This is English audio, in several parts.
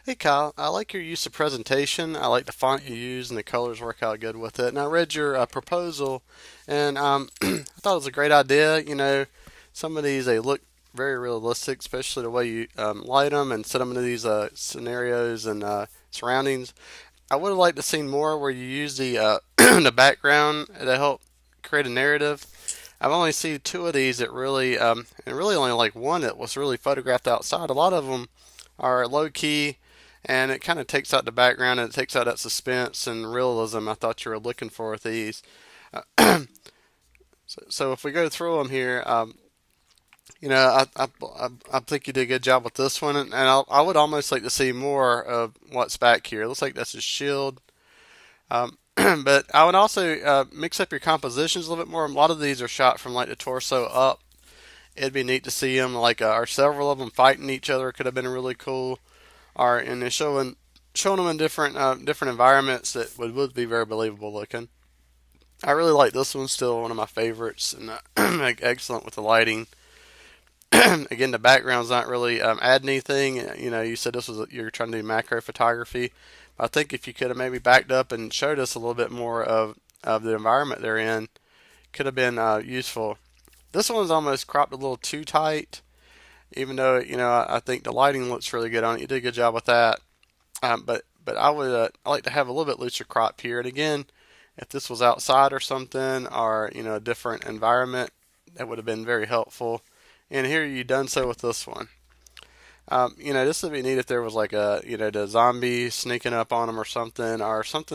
Hey Kyle, I like your use of presentation. I like the font you use and the colors work out good with it. And I read your proposal and I thought it was a great idea. Some of these they look very realistic, especially the way you light them and set them into these scenarios and surroundings. I would have liked to see more where you use the the background to help create a narrative. I've only seen two of these that really, and really only like one that was really photographed outside. A lot of them are low key, and it kind of takes out the background and it takes out that suspense and realism I thought you were looking for with these. So if we go through them here, I think you did a good job with this one, and I would almost like to see more of what's back here. It looks like that's a shield. But I would also mix up your compositions a little bit more. A lot of these are shot from like the torso up. It'd be neat to see them like, or several of them fighting each other. Could have been really cool. Or and they're showing them in different environments that would be very believable looking. I really like this one. Still one of my favorites, and excellent with the lighting. Again, the background's not really adding anything. You said you're trying to do macro photography. I think if you could have maybe backed up and showed us a little bit more of the environment they're in, could have been useful. This one's almost cropped a little too tight, even though I think the lighting looks really good on it. You did a good job with that. But I like to have a little bit looser crop here. And again, if this was outside or something, or a different environment, that would have been very helpful. And here you done so with this one. This would be neat if there was like the zombie sneaking up on them or something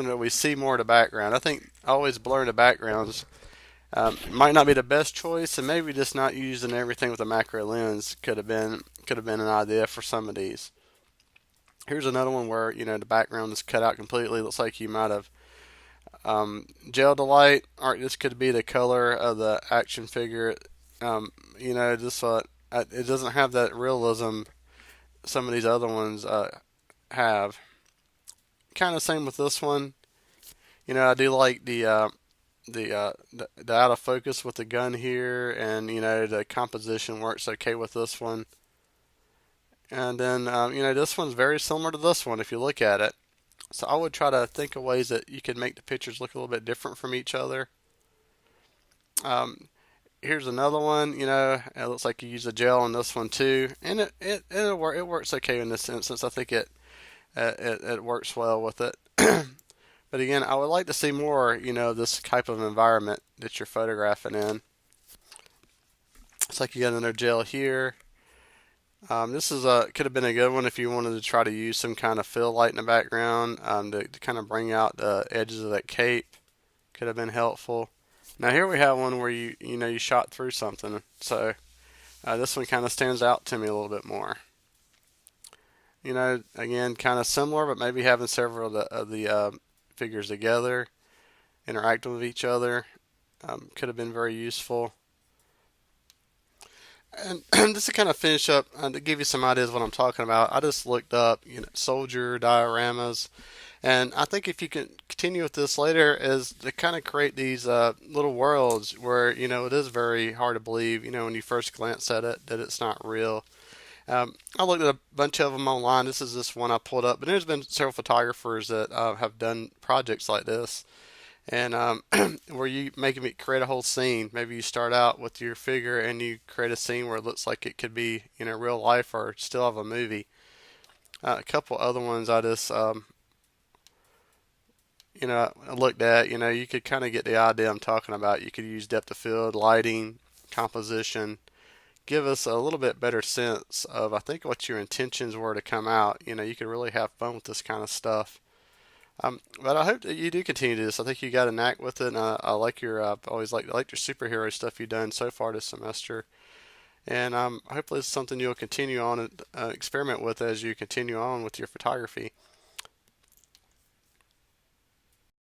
that we see more in the background. I think always blurring the backgrounds might not be the best choice, and maybe just not using everything with a macro lens could have been an idea for some of these. Here's another one where the background is cut out completely. Looks like you might have gel the light, or this could be the color of the action figure. Just it doesn't have that realism some of these other ones have. Kind of same with this one. I do like the out of focus with the gun here, and the composition works okay with this one. And then this one's very similar to this one if you look at it. So I would try to think of ways that you could make the pictures look a little bit different from each other. Um, Here's another one. It looks like you use a gel on this one too, and it works okay in this instance. I think it works well with it. But again, I would like to see more, this type of environment that you're photographing in. It's like you got another gel here. This could have been a good one if you wanted to try to use some kind of fill light in the background to kind of bring out the edges of that cape. Could have been helpful. Now here we have one where you shot through something, so this one kind of stands out to me a little bit more. Again, kind of similar, but maybe having several of the figures together, interacting with each other, could have been very useful. And just to kind of finish up, to give you some ideas of what I'm talking about, I just looked up, soldier dioramas, and I think if you can continue with this later, is to kind of create these little worlds where it is very hard to believe, when you first glance at it, that it's not real. I looked at a bunch of them online. This is just one I pulled up, but there's been several photographers that have done projects like this, and where you make it create a whole scene. Maybe you start out with your figure and you create a scene where it looks like it could be real life or still have a movie. A couple other ones I just I looked at. You could kind of get the idea I'm talking about. You could use depth of field, lighting, composition, give us a little bit better sense of I think what your intentions were to come out. You could really have fun with this kind of stuff. But I hope that you do continue to do this. I think you got a knack with it, and I like your always I like your superhero stuff you've done so far this semester. And hopefully it's something you'll continue on and experiment with as you continue on with your photography.